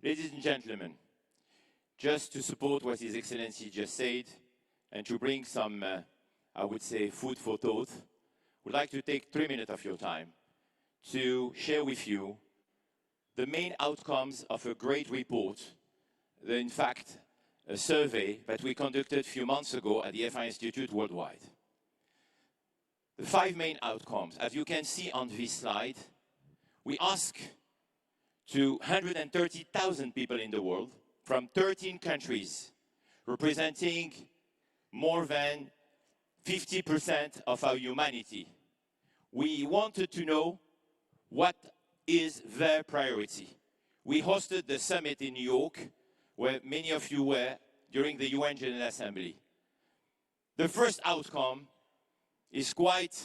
Ladies and gentlemen, just to support what His Excellency just said, and to bring some, I would say, food for thought, would like to take 3 minutes of your time to share with you the main outcomes of a great report, in fact, a survey that we conducted a few months ago at the FI Institute worldwide. The 5 main outcomes, as you can see on this slide, we ask to 130,000 people in the world from 13 countries, representing more than 50% of our humanity. We wanted to know what is their priority. We hosted the summit in New York, where many of you were during the UN General Assembly. The first outcome is quite,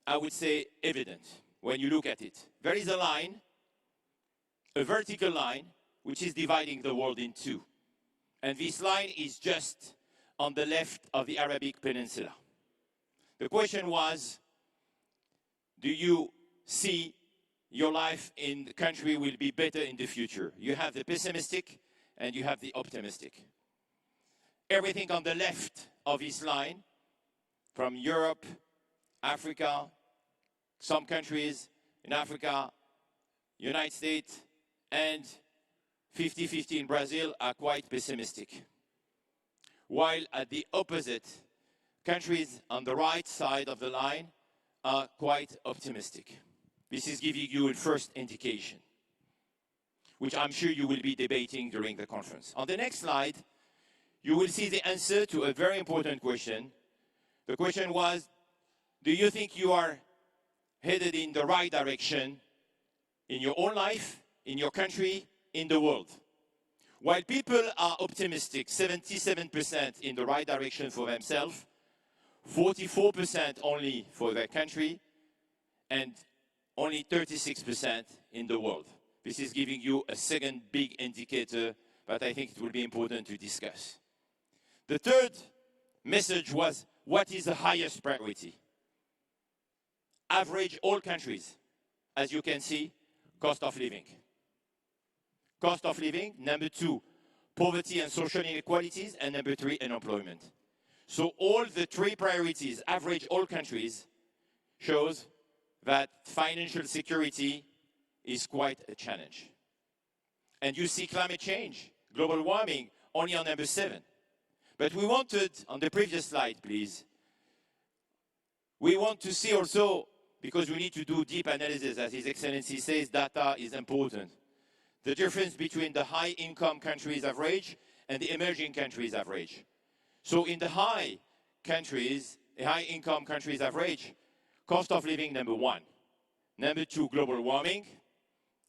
I would say, evident when you look at it. There is a line, a vertical line, which is dividing the world in two. And this line is just on the left of the Arabic Peninsula. The question was, do you see your life in the country will be better in the future? You have the pessimistic and you have the optimistic. Everything on the left of this line, from Europe, Africa, some countries in Africa, United States, and 50-50 in Brazil, are quite pessimistic. While at the opposite, countries on the right side of the line are quite optimistic. This is giving you a first indication, which I'm sure you will be debating during the conference. On the next slide, you will see the answer to a very important question. The question was, do you think you are headed in the right direction in your own life, in your country, in the world? While people are optimistic, 77% in the right direction for themselves, 44% only for their country, and only 36% in the world. This is giving you a second big indicator that I think it will be important to discuss. The third message was, what is the highest priority? Average all countries, as you can see, cost of living. Cost of living, number 2, poverty and social inequalities, and number 3, unemployment. So all the 3 priorities, average all countries, shows that financial security is quite a challenge. And you see climate change, global warming, only on number 7. But we wanted, on the previous slide, please, we want to see also, because we need to do deep analysis, as His Excellency says, data is important. The difference between the high-income countries average and the emerging countries average. So in the high-income countries average, cost of living, number 1. Number 2, global warming.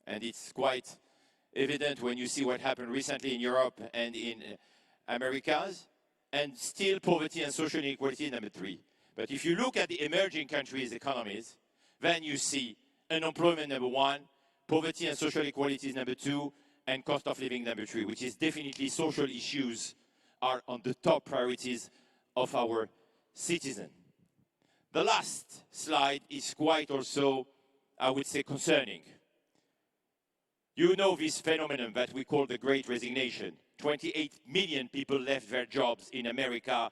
And it's quite evident when you see what happened recently in Europe and in Americas. And still poverty and social inequality, number 3. But if you look at the emerging countries' economies, then you see unemployment, number 1, poverty and social equalities, number 2, and cost of living, number 3, which is definitely social issues are on the top priorities of our citizens. The last slide is quite also, I would say, concerning. You know this phenomenon that we call the Great Resignation. 28 million people left their jobs in America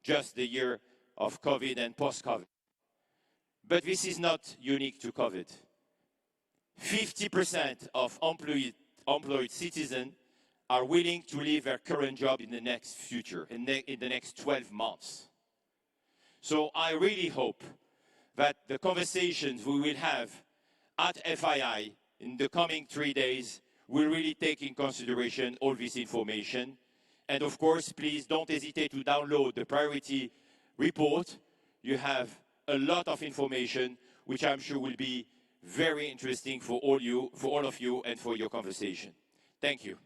just the year of COVID and post-COVID. But this is not unique to COVID. 50% of employed citizens are willing to leave their current job in the next future, in the next 12 months. So I really hope that the conversations we will have at FII in the coming 3 days will really take in consideration all this information. And of course, please don't hesitate to download the priority report. You have a lot of information, which I'm sure will be very interesting for all of you and for your conversation. Thank you.